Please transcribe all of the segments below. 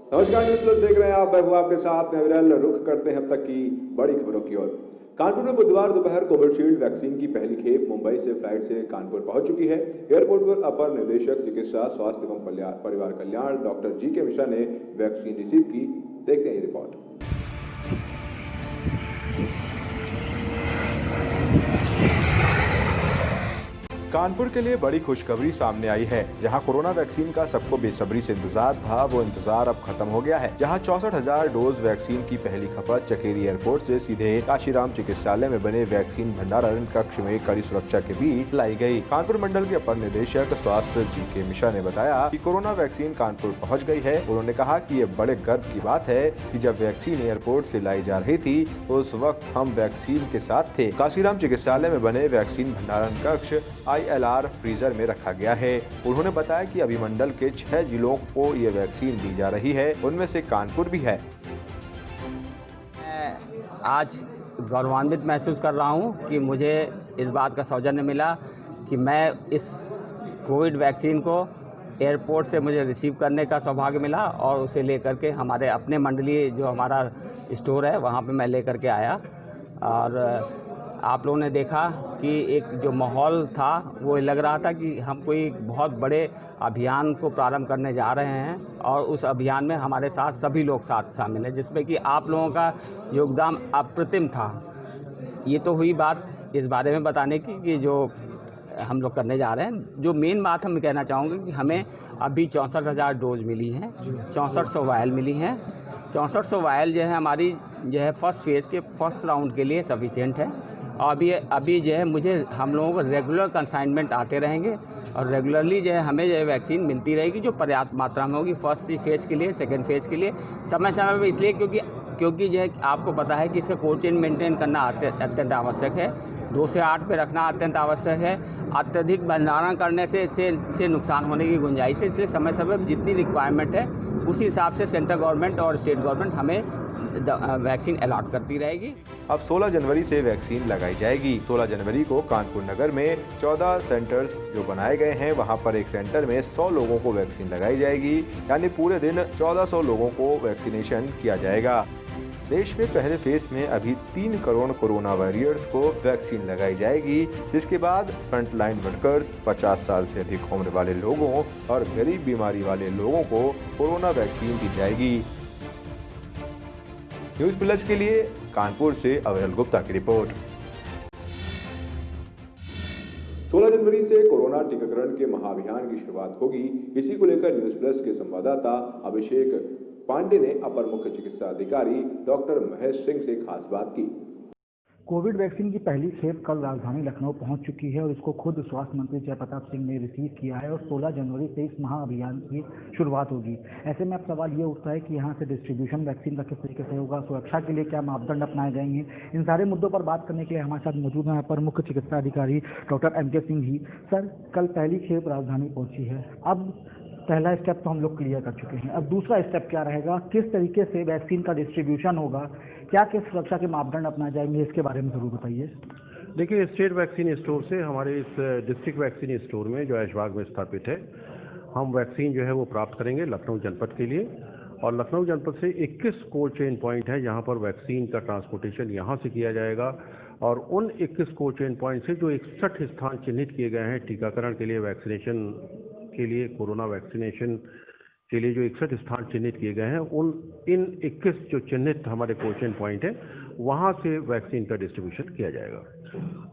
नमस्कार, news plus देख रहे हैं आप। मैं हूं आपके साथ मैं विरल। रुख करते हैं अब तक की बड़ी खबरों की ओर। कानपुर में बुधवार दोपहर कोविशील्ड वैक्सीन की पहली खेप मुंबई से फ्लाइट से कानपुर पहुंच चुकी है। एयरपोर्ट पर अपर निदेशक चिकित्सा स्वास्थ्य एवं परिवार कल्याण डॉक्टर जी के मिश्रा ने वैक्सीन रिसीव की। देखते हैं ये रिपोर्ट। कानपुर के लिए बड़ी खुशखबरी सामने आई है। जहां कोरोना वैक्सीन का सबको बेसब्री से इंतजार था, वो इंतजार अब खत्म हो गया है। जहां 64,000 डोज वैक्सीन की पहली खपत चकेरी एयरपोर्ट से सीधे काशीराम चिकित्सालय में बने वैक्सीन भंडारण कक्ष में कड़ी सुरक्षा के बीच लाई गई। कानपुर मंडल के अपर निदेशक स्वास्थ्य जी के मिश्रा ने बताया कि कोरोना वैक्सीन कानपुर पहुँच गई है। उन्होंने कहा कि ये बड़े गर्व की बात है कि जब वैक्सीन एयरपोर्ट से लाई जा रही थी तो उस वक्त हम वैक्सीन के साथ थे। काशीराम चिकित्सालय में बने वैक्सीन भंडारण कक्ष ILR फ्रीजर में रखा गया है। उन्होंने बताया कि अभी मंडल के 6 जिलों को ये वैक्सीन दी जा रही है, उनमें से कानपुर भी है। मैं आज गौरवान्वित महसूस कर रहा हूँ कि मुझे इस बात का सौजन्य मिला कि मैं इस कोविड वैक्सीन को एयरपोर्ट से मुझे रिसीव करने का सौभाग्य मिला और उसे लेकर के हमारे अपने मंडलीय जो हमारा स्टोर है वहाँ पे मैं लेकर के आया। और आप लोगों ने देखा कि एक जो माहौल था वो लग रहा था कि हम कोई बहुत बड़े अभियान को प्रारंभ करने जा रहे हैं और उस अभियान में हमारे साथ सभी लोग साथ शामिल हैं, जिसमें कि आप लोगों का योगदान अप्रतिम था। ये तो हुई बात इस बारे में बताने की कि जो हम लोग करने जा रहे हैं। जो मेन बात हम कहना चाहूँगा कि हमें अभी 64,000 डोज मिली हैं, 6400 वायल मिली हैं। 6400 वायल जो है हमारी जो है फर्स्ट फेज़ के फर्स्ट राउंड के लिए सफिशिएंट है। और अभी जो है मुझे हम लोगों को रेगुलर कंसाइनमेंट आते रहेंगे और रेगुलरली जो है हमें जो है वैक्सीन मिलती रहेगी जो पर्याप्त मात्रा में होगी फर्स्ट फेज़ के लिए, सेकेंड फेज़ के लिए समय समय पर। इसलिए क्योंकि जो है आपको पता है कि इसका कोल्ड चेन मेंटेन करना अत्यंत आवश्यक है। 2 से 8 पे रखना अत्यंत आवश्यक है। अत्यधिक भंडारण करने से नुकसान होने की गुंजाइश है। इसलिए समय समय पर जितनी रिक्वायरमेंट है उसी हिसाब से सेंट्रल गवर्नमेंट और स्टेट गवर्नमेंट हमें वैक्सीन अलॉट करती रहेगी। अब 16 जनवरी से वैक्सीन लगाई जाएगी। 16 जनवरी को कानपुर नगर में 14 सेंटर्स जो बनाए गए हैं, वहां पर एक सेंटर में 100 लोगों को वैक्सीन लगाई जाएगी। यानी पूरे दिन 1400 लोगों को वैक्सीनेशन किया जाएगा। देश में पहले फेज में अभी 3 करोड़ कोरोना वॉरियर्स को वैक्सीन लगाई जाएगी, जिसके बाद फ्रंटलाइन वर्कर्स, 50 साल से अधिक उम्र वाले लोगों और गरीब बीमारी वाले लोगों को कोरोना वैक्सीन दी जाएगी। न्यूज़ प्लस के लिए कानपुर से अविरल गुप्ता की रिपोर्ट। 16 जनवरी से कोरोना टीकाकरण के महाअभियान की शुरुआत होगी। इसी को लेकर न्यूज़ प्लस के संवाददाता अभिषेक पांडे ने अपर मुख्य चिकित्सा अधिकारी डॉक्टर महेश सिंह से खास बात की। कोविड वैक्सीन की पहली खेप कल राजधानी लखनऊ पहुंच चुकी है और इसको खुद स्वास्थ्य मंत्री जय प्रताप सिंह ने रिसीव किया है और 16 जनवरी से इस महाअभियान की शुरुआत होगी। ऐसे में अब सवाल ये उठता है कि यहाँ से डिस्ट्रीब्यूशन वैक्सीन का किस तरीके से होगा, सुरक्षा के लिए क्या मापदंड अपनाए जाएंगे। इन सारे मुद्दों पर बात करने के लिए हमारे साथ मौजूद हैं अपर मुख्य चिकित्सा अधिकारी doctor MK Singh ji. Sir, कल पहली खेप राजधानी पहुंची है। अब पहला स्टेप तो हम लोग क्लियर कर चुके हैं, अब दूसरा स्टेप क्या रहेगा, किस तरीके से वैक्सीन का डिस्ट्रीब्यूशन होगा, क्या किस सुरक्षा के मापदंड अपनाए जाएंगे, इसके बारे में जरूर बताइए। देखिए, स्टेट वैक्सीन स्टोर से हमारे इस डिस्ट्रिक्ट वैक्सीन स्टोर में जो ऐशबाग में स्थापित है, हम वैक्सीन जो है वो प्राप्त करेंगे लखनऊ जनपद के लिए। और लखनऊ जनपद से 21 कोल्ड चेन पॉइंट है जहां पर वैक्सीन का ट्रांसपोर्टेशन यहां से किया जाएगा। और उन 21 कोल्ड चेन पॉइंट से जो 61 स्थान चिन्हित किए गए हैं टीकाकरण के लिए, वैक्सीनेशन के लिए, कोरोना वैक्सीनेशन के लिए जो 61 स्थान चिन्हित किए गए हैं, इन 21 जो चिन्हित हमारे कोल्ड चेन पॉइंट है वहां से वैक्सीन का डिस्ट्रीब्यूशन किया जाएगा।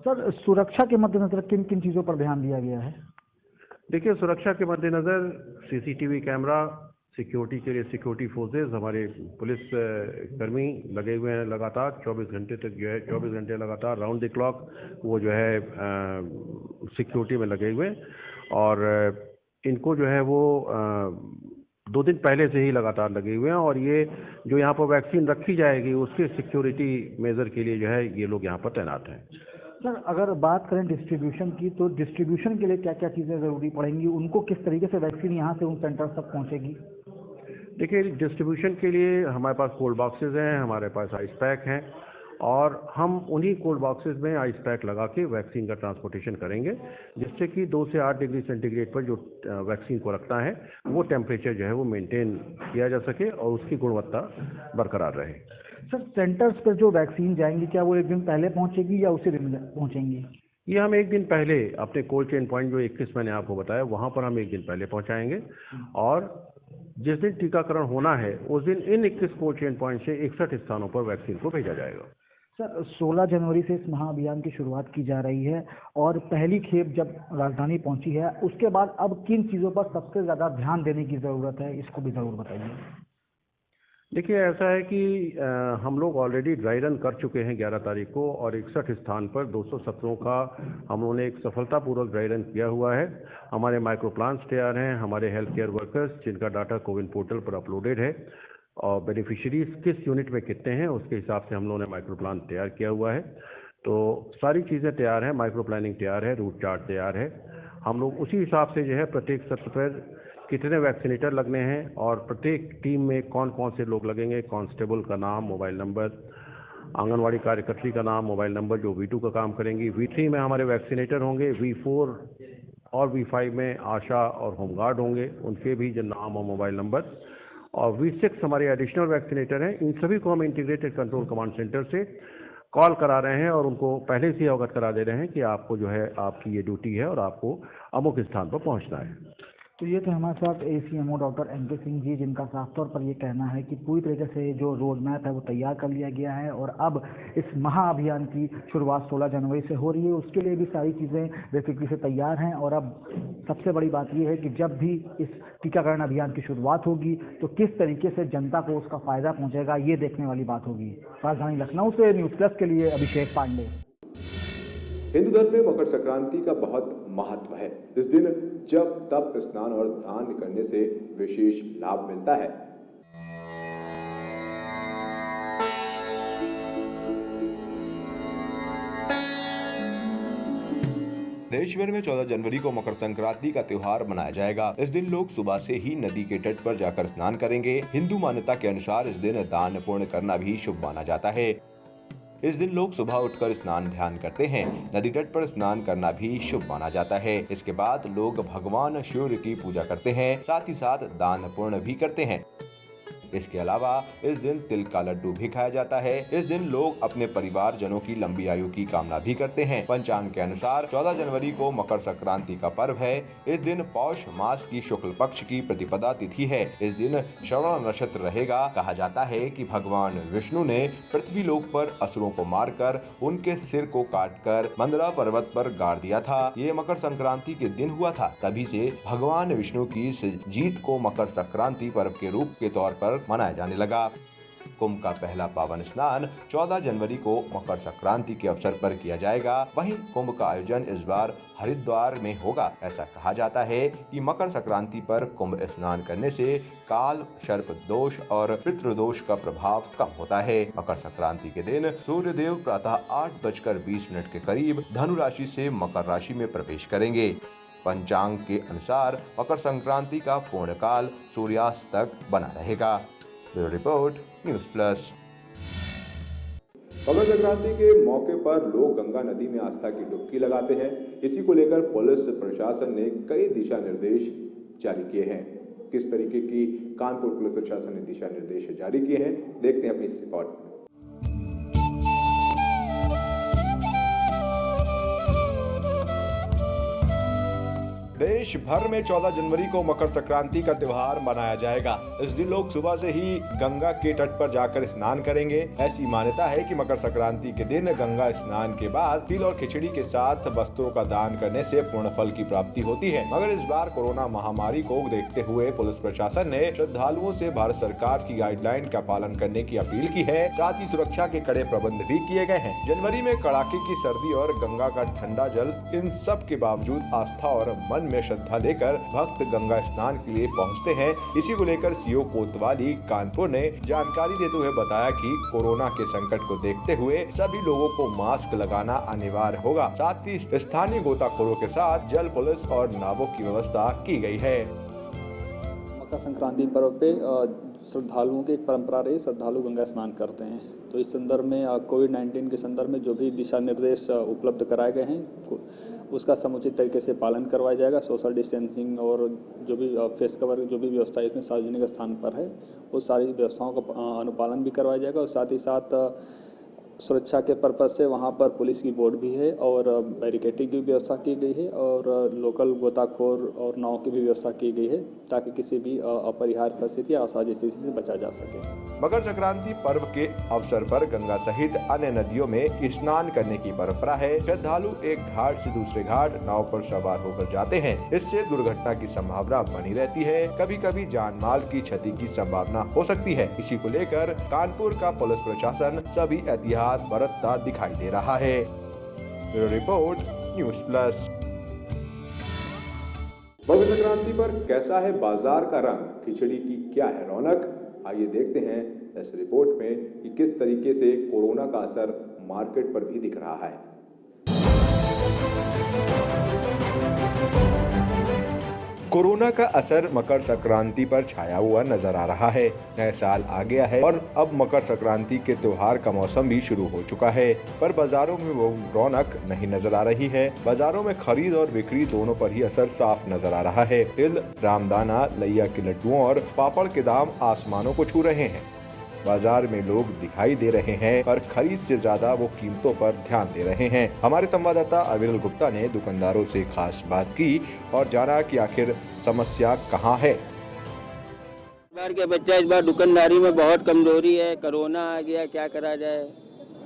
सर, सुरक्षा के मद्देनजर किन किन चीज़ों पर ध्यान दिया गया है? देखिए, सुरक्षा के मद्देनजर CCTV कैमरा, सिक्योरिटी के लिए सिक्योरिटी फोर्सेज, हमारे पुलिस कर्मी लगे हुए हैं लगातार 24 घंटे तक, जो है 24 घंटे लगातार राउंड द क्लॉक वो जो है सिक्योरिटी में लगे हुए। और इनको जो है वो 2 दिन पहले से ही लगातार लगे हुए हैं। और ये जो यहाँ पर वैक्सीन रखी जाएगी उसके सिक्योरिटी मेजर के लिए जो है ये लोग यहाँ पर तैनात हैं। सर, अगर बात करें डिस्ट्रीब्यूशन की, तो डिस्ट्रीब्यूशन के लिए क्या क्या चीज़ें ज़रूरी पड़ेंगी, उनको किस तरीके से वैक्सीन यहाँ से उन सेंटर तक पहुँचेगी? देखिए, डिस्ट्रीब्यूशन के लिए हमारे पास कोल्ड बॉक्सेज हैं, हमारे पास आइस पैक हैं और हम उन्हीं कोल्ड बॉक्सेस में आइस पैक लगा के वैक्सीन का ट्रांसपोर्टेशन करेंगे, जिससे कि 2 से 8 डिग्री सेंटीग्रेड पर जो वैक्सीन को रखना है वो टेम्परेचर जो है वो मेंटेन किया जा सके और उसकी गुणवत्ता बरकरार रहे। सर, सेंटर्स पर जो वैक्सीन जाएंगी क्या वो एक दिन पहले पहुंचेगी या उसी दिन पहुंचेंगी? ये हम एक दिन पहले अपने कोल्ड चेन पॉइंट जो 21 मैंने आपको बताया वहाँ पर हम एक दिन पहले पहुँचाएंगे, और जिस दिन टीकाकरण होना है उस दिन इन 21 कोल्ड चेन पॉइंट से 61 स्थानों पर वैक्सीन को भेजा जाएगा। सर, 16 जनवरी से इस महाअभियान की शुरुआत की जा रही है और पहली खेप जब राजधानी पहुंची है उसके बाद अब किन चीज़ों पर सबसे ज़्यादा ध्यान देने की ज़रूरत है, इसको भी ज़रूर बताइए। देखिए, ऐसा है कि हम लोग ऑलरेडी ड्राई रन कर चुके हैं 11 तारीख को, और 61 स्थान पर 217 का हम लोगों ने एक सफलतापूर्वक ड्राई रन किया हुआ है। हमारे माइक्रो प्लान्स तैयार हैं, हमारे हेल्थ केयर वर्कर्स जिनका डाटा कोविन पोर्टल पर अपलोडेड है, और बेनिफिशियरीज किस यूनिट में कितने हैं उसके हिसाब से हम लोगों ने माइक्रो प्लान तैयार किया हुआ है। तो सारी चीज़ें तैयार हैं, माइक्रो प्लानिंग तैयार है, रूट चार्ट तैयार है। हम लोग उसी हिसाब से जो है प्रत्येक सत्र पर कितने वैक्सीनेटर लगने हैं और प्रत्येक टीम में कौन कौन से लोग लगेंगे, कांस्टेबल का नाम, मोबाइल नंबर, आंगनवाड़ी कार्यकर्त्री का नाम, मोबाइल नंबर जो V2 का काम करेंगी, V3 में हमारे वैक्सीनेटर होंगे, V4 और V5 में आशा और होमगार्ड होंगे, उनके भी जो नाम और मोबाइल नंबर, और V6 हमारे एडिशनल वैक्सीनेटर हैं। इन सभी को हम इंटीग्रेटेड कंट्रोल कमांड सेंटर से कॉल करा रहे हैं और उनको पहले से ही अवगत करा दे रहे हैं कि आपको जो है आपकी ये ड्यूटी है और आपको अमुक स्थान पर पहुंचना है। तो ये थे हमारे साथ ACMO doctor MK Singh ji, जिनका साफ तौर पर ये कहना है कि पूरी तरीके से जो रोड मैप है वो तैयार कर लिया गया है और अब इस महाअभियान की शुरुआत 16 जनवरी से हो रही है। उसके लिए भी सारी चीज़ें बेफिक्री से तैयार हैं और अब सबसे बड़ी बात ये है कि जब भी इस टीकाकरण अभियान की शुरुआत होगी तो किस तरीके से जनता को उसका फ़ायदा पहुँचेगा ये देखने वाली बात होगी। राजधानी लखनऊ से न्यूज़ प्लस के लिए अभिषेक पांडे। हिंदू धर्म में मकर संक्रांति का बहुत महत्व है। इस दिन जप, तप, स्नान और दान करने से विशेष लाभ मिलता है। देश भर में 14 जनवरी को मकर संक्रांति का त्योहार मनाया जाएगा। इस दिन लोग सुबह से ही नदी के तट पर जाकर स्नान करेंगे। हिंदू मान्यता के अनुसार इस दिन दान पुण्य करना भी शुभ माना जाता है। इस दिन लोग सुबह उठकर स्नान ध्यान करते हैं। नदी तट पर स्नान करना भी शुभ माना जाता है। इसके बाद लोग भगवान सूर्य की पूजा करते हैं, साथ ही साथ दान पुण्य भी करते हैं। इसके अलावा इस दिन तिल का लड्डू भी खाया जाता है। इस दिन लोग अपने परिवार जनों की लंबी आयु की कामना भी करते हैं। पंचांग के अनुसार 14 जनवरी को मकर संक्रांति का पर्व है। इस दिन पौष मास की शुक्ल पक्ष की प्रतिपदा तिथि है। इस दिन श्रवण नक्षत्र रहेगा। कहा जाता है कि भगवान विष्णु ने पृथ्वी लोक पर असुरों को मारकर उनके सिर को काटकर मंदरा पर्वत पर गाड़ दिया था। ये मकर संक्रांति के दिन हुआ था। तभी से भगवान विष्णु की इस जीत को मकर संक्रांति पर्व के रूप के तौर पर मनाया जाने लगा। कुंभ का पहला पावन स्नान 14 जनवरी को मकर संक्रांति के अवसर पर किया जाएगा। वहीं कुंभ का आयोजन इस बार हरिद्वार में होगा। ऐसा कहा जाता है कि मकर संक्रांति पर कुंभ स्नान करने से काल, सर्प दोष और पितृदोष का प्रभाव कम होता है। मकर संक्रांति के दिन सूर्य देव प्रातः 8:20 के करीब धनु राशि से मकर राशि में प्रवेश करेंगे। पंचांग के अनुसार मकर संक्रांति का पूर्ण काल सूर्यास्त तक बना रहेगा। Bureau report, news plus. Makar Sankranti के मौके पर लोग गंगा नदी में आस्था की डुबकी लगाते हैं। इसी को लेकर पुलिस प्रशासन ने कई दिशा निर्देश जारी किए हैं। किस तरीके की कानपुर पुलिस प्रशासन ने दिशा निर्देश जारी किए हैं, देखते हैं अपनी इस रिपोर्ट में। देश भर में 14 जनवरी को मकर संक्रांति का त्योहार मनाया जाएगा। इस दिन लोग सुबह से ही गंगा के तट पर जाकर स्नान करेंगे। ऐसी मान्यता है कि मकर संक्रांति के दिन गंगा स्नान के बाद तिल और खिचड़ी के साथ वस्त्रों का दान करने से पूर्ण फल की प्राप्ति होती है। मगर इस बार कोरोना महामारी को देखते हुए पुलिस प्रशासन ने श्रद्धालुओं से भारत सरकार की गाइडलाइन का पालन करने की अपील की है। साथ ही सुरक्षा के कड़े प्रबंध भी किए गए हैं। जनवरी में कड़ाके की सर्दी और गंगा का ठंडा जल, इन सब के बावजूद आस्था और मन में श्रद्धा लेकर भक्त गंगा स्नान के लिए पहुंचते हैं। इसी को लेकर सीओ कोतवाली कानपुर ने जानकारी देते हुए बताया कि कोरोना के संकट को देखते हुए सभी लोगों को मास्क लगाना अनिवार्य होगा। साथ ही स्थानीय गोताखोरों के साथ जल पुलिस और नावों की व्यवस्था की गई है। मकर संक्रांति पर्व पे श्रद्धालुओं की एक परंपरा रही, श्रद्धालु गंगा स्नान करते हैं। तो इस संदर्भ में कोविड-19 के संदर्भ में जो भी दिशा निर्देश उपलब्ध कराए गए हैं उसका समुचित तरीके से पालन करवाया जाएगा। सोशल डिस्टेंसिंग और जो भी फेस कवर जो भी व्यवस्था इसमें सार्वजनिक स्थान पर है उस सारी व्यवस्थाओं का अनुपालन भी करवाया जाएगा। और साथ ही साथ सुरक्षा के पर्पज़ से वहाँ पर पुलिस की बोर्ड भी है और बैरिकेडिंग की व्यवस्था की गई है और लोकल गोताखोर और नाव की भी व्यवस्था की गई है ताकि किसी भी अपरिहार्य परिस्थिति या असाध्य स्थिति से बचा जा सके। मकर संक्रांति पर्व के अवसर पर गंगा सहित अन्य नदियों में स्नान करने की परंपरा है। श्रद्धालु एक घाट से दूसरे घाट नाव पर सवार होकर जाते हैं। इससे दुर्घटना की संभावना बनी रहती है। कभी कभी जान माल की क्षति की संभावना हो सकती है। इसी को लेकर कानपुर का पुलिस प्रशासन सभी एहतियात बरतता दिखाई दे रहा है। Bureau report, news plus. Makar Sankranti पर कैसा है बाजार का रंग, खिचड़ी की क्या है रौनक, आइए देखते हैं इस रिपोर्ट में कि किस तरीके से कोरोना का असर मार्केट पर भी दिख रहा है। कोरोना का असर मकर संक्रांति पर छाया हुआ नजर आ रहा है। नया साल आ गया है और अब मकर संक्रांति के त्योहार का मौसम भी शुरू हो चुका है, पर बाजारों में वो रौनक नहीं नजर आ रही है। बाजारों में खरीद और बिक्री दोनों पर ही असर साफ नजर आ रहा है। तिल, रामदाना, लैया के लड्डुओं और पापड़ के दाम आसमानों को छू रहे हैं। बाजार में लोग दिखाई दे रहे हैं, पर खरीद से ज्यादा वो कीमतों पर ध्यान दे रहे हैं। हमारे संवाददाता अविरल गुप्ता ने दुकानदारों से खास बात की और जाना कि आखिर समस्या कहां है। इस बार के बच्चा इस बार दुकानदारी में बहुत कमजोरी है। कोरोना आ गया, क्या करा जाए।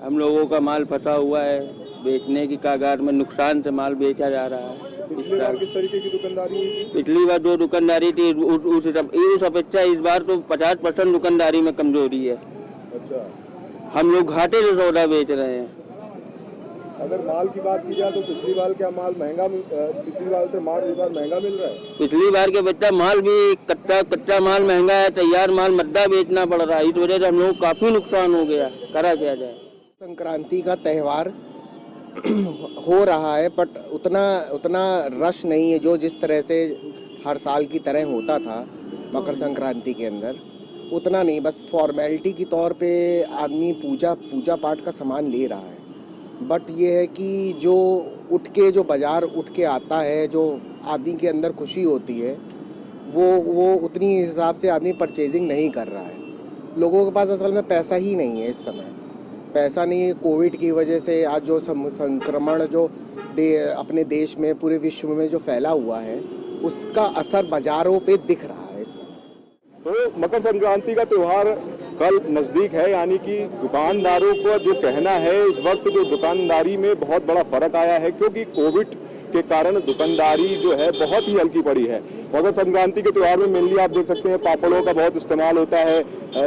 हम लोगों का माल फंसा हुआ है, बेचने की कागार में नुकसान से माल बेचा जा रहा है। पिछली बार किस तरीके की दुकानदारी हुई थी? पिछली बार 2 दुकानदारी थी, उस अपेक्षा इस बार तो 50% दुकानदारी में कमजोरी है। अच्छा, हम लोग घाटे से सौदा बेच रहे हैं। अगर माल की बात की जाए तो पिछली बार क्या माल महंगा, पिछली बार से माल इस बार महंगा मिल रहा है? पिछली बार के बच्चा माल भी कच्चा माल महंगा है, तैयार माल मद्दा बेचना पड़ रहा है। इस वजह से हम लोग काफी नुकसान हो गया, करा क्या जाए। संक्रांति का त्यौहार हो रहा है, बट उतना रश नहीं है जो जिस तरह से हर साल की तरह होता था मकर संक्रांति के अंदर, उतना नहीं। बस फॉर्मेलिटी के तौर पे आदमी पूजा पाठ का सामान ले रहा है। बट ये है कि जो बाजार उठ के आता है, जो आदमी के अंदर खुशी होती है, वो उतनी हिसाब से आदमी परचेजिंग नहीं कर रहा है। लोगों के पास असल में पैसा ही नहीं है। इस समय पैसा नहीं है। कोविड की वजह से आज जो संक्रमण जो अपने देश में, पूरे विश्व में जो फैला हुआ है, उसका असर बाजारों पे दिख रहा है इस समय। तो मकर संक्रांति का त्योहार कल नजदीक है, यानी कि दुकानदारों को जो कहना है इस वक्त जो दुकानदारी में बहुत बड़ा फर्क आया है, क्योंकि कोविड के कारण दुकानदारी जो है बहुत ही हल्की पड़ी है। मकर संक्रांति के त्यौहार में मेनली आप देख सकते हैं पापड़ों का बहुत इस्तेमाल होता है,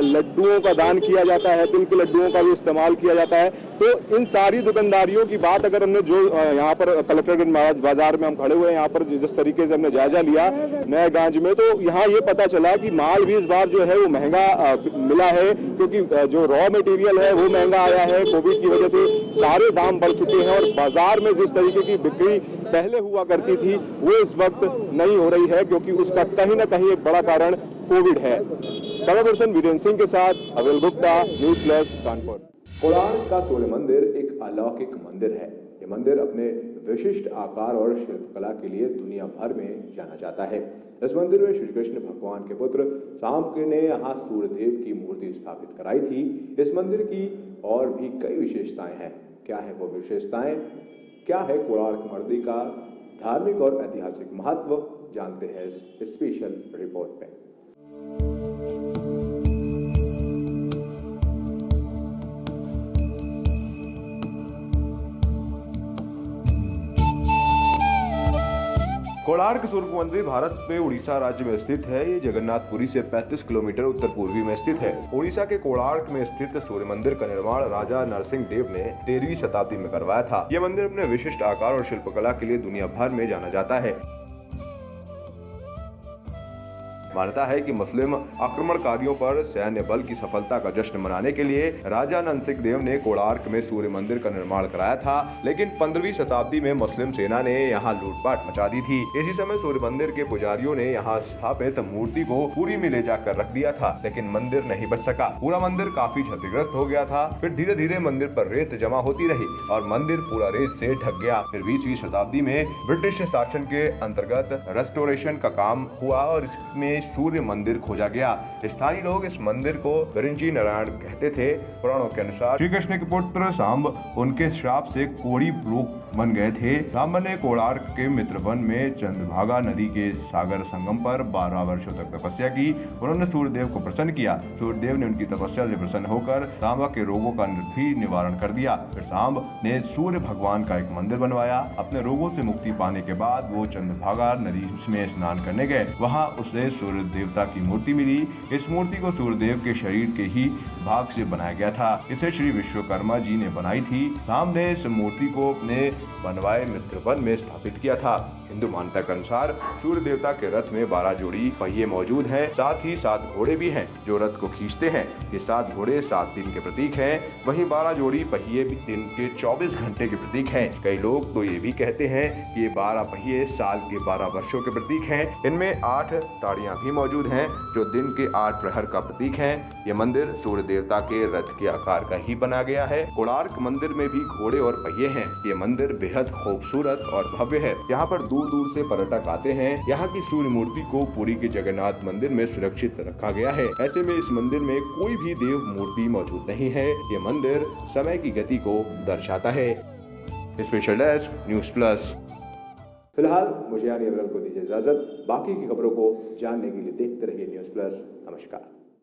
लड्डुओं का दान किया जाता है, तिल के लड्डुओं का भी इस्तेमाल किया जाता है। तो इन सारी दुकानदारियों की बात अगर हमने जो यहाँ पर कलेक्टरगंज बाजार में हम खड़े हुए हैं, यहाँ पर जिस तरीके से हमने जायजा लिया नयागंज में, तो यहाँ ये पता चला कि माल भी इस बार जो है वो महंगा मिला है, क्योंकि जो रॉ मटेरियल है वो महंगा आया है। कोविड की वजह से सारे दाम बढ़ चुके हैं और बाजार में जिस तरीके की बिक्री पहले हुआ करती थी वो इस वक्त नहीं हो रही है, क्योंकि उसका कहीं ना कहीं एक बड़ा कारण कोविड है। कैमरा पर्सन वीरेंद्र सिंह के साथ अविरल गुप्ता, न्यूज़ प्लस, कानपुर। कोणार्क का सूर्य मंदिर एक अलौकिक मंदिर है। ये मंदिर अपने विशिष्ट आकार और शिल्पकला के लिए दुनिया भर में जाना जाता है। इस मंदिर में श्री कृष्ण भगवान के पुत्र सांब ने यहाँ सूर्यदेव की मूर्ति स्थापित कराई थी। इस मंदिर की और भी कई विशेषताएं हैं। क्या है वो विशेषताएं? क्या है कोणार्क मंदिर का धार्मिक और ऐतिहासिक महत्व? जानते हैं इस स्पेशल रिपोर्ट में। कोणार्क सूर्य मंदिर भारत में उड़ीसा राज्य में स्थित है। ये जगन्नाथपुरी से 35 किलोमीटर उत्तर पूर्वी में स्थित है। उड़ीसा के कोणार्क में स्थित सूर्य मंदिर का निर्माण राजा नरसिंह देव ने 13वीं शताब्दी में करवाया था। ये मंदिर अपने विशिष्ट आकार और शिल्पकला के लिए दुनिया भर में जाना जाता है। मान्यता है कि मुस्लिम आक्रमणकारियों पर सैन्य बल की सफलता का जश्न मनाने के लिए राजा नरसिंह देव ने कोणार्क में सूर्य मंदिर का निर्माण कराया था, लेकिन 15वीं शताब्दी में मुस्लिम सेना ने यहाँ लूटपाट मचा दी थी। इसी समय सूर्य मंदिर के पुजारियों ने यहाँ स्थापित मूर्ति को पुरी में ले जाकर रख दिया था, लेकिन मंदिर नहीं बच सका। पूरा मंदिर काफी क्षतिग्रस्त हो गया था। फिर धीरे धीरे मंदिर पर रेत जमा होती रही और मंदिर पूरा रेत से ढक गया। फिर 20वीं शताब्दी में ब्रिटिश शासन के अंतर्गत रेस्टोरेशन का काम हुआ और इसमें सूर्य मंदिर खोजा गया। स्थानीय लोग इस मंदिर को बिरंची नारायण कहते थे। पुराणों के अनुसार श्री कृष्ण के पुत्र सांब उनके श्राप से कोड़ी लोक बन गए थे। सांब ने कोणार्क के मित्रवन में चंद्रभागा नदी के सागर संगम पर 12 वर्षों तक तपस्या की। उन्होंने सूर्यदेव को प्रसन्न किया। सूर्यदेव ने उनकी तपस्या से प्रसन्न होकर सांबा के रोगों का भी निवारण कर दिया। फिर सांब ने सूर्य भगवान का एक मंदिर बनवाया। अपने रोगों से मुक्ति पाने के बाद वो चंद्रभागा नदी में स्नान करने गए। वहाँ उसे सूर्य देवता की मूर्ति मिली। इस मूर्ति को सूर्यदेव के शरीर के ही भाग से बनाया गया था। इसे श्री विश्वकर्मा जी ने बनाई थी। सांब ने इस मूर्ति को अपने बनवाए मित्रवन में स्थापित किया था। हिंदू मान्यता के अनुसार सूर्य देवता के रथ में 12 जोड़ी पहिए मौजूद हैं। साथ ही 7 घोड़े भी हैं जो रथ को खींचते हैं। ये 7 घोड़े 7 दिन के प्रतीक हैं। वहीं 12 जोड़ी पहिए भी दिन के 24 घंटे के प्रतीक हैं। कई लोग तो ये भी कहते हैं कि ये 12 पहिए साल के 12 वर्षों के प्रतीक हैं। इनमें 8 ताड़ियां भी मौजूद हैं जो दिन के 8 प्रहर का प्रतीक है। ये मंदिर सूर्य देवता के रथ के आकार का ही बना गया है। कोणार्क मंदिर में भी घोड़े और पहिए हैं। ये मंदिर बेहद खूबसूरत और भव्य है। यहाँ पर दूर दूर से पर्यटक आते हैं। यहाँ की सूर्य मूर्ति को पुरी के जगन्नाथ मंदिर में सुरक्षित रखा गया है। ऐसे में इस मंदिर में कोई भी देव मूर्ति मौजूद नहीं है। ये मंदिर समय की गति को दर्शाता है। Special desk news plus. फिलहाल मुझे यानी अवरल को दीजिए इजाजत। बाकी की खबरों को जानने के लिए देखते रहिए न्यूज़ प्लस। नमस्कार।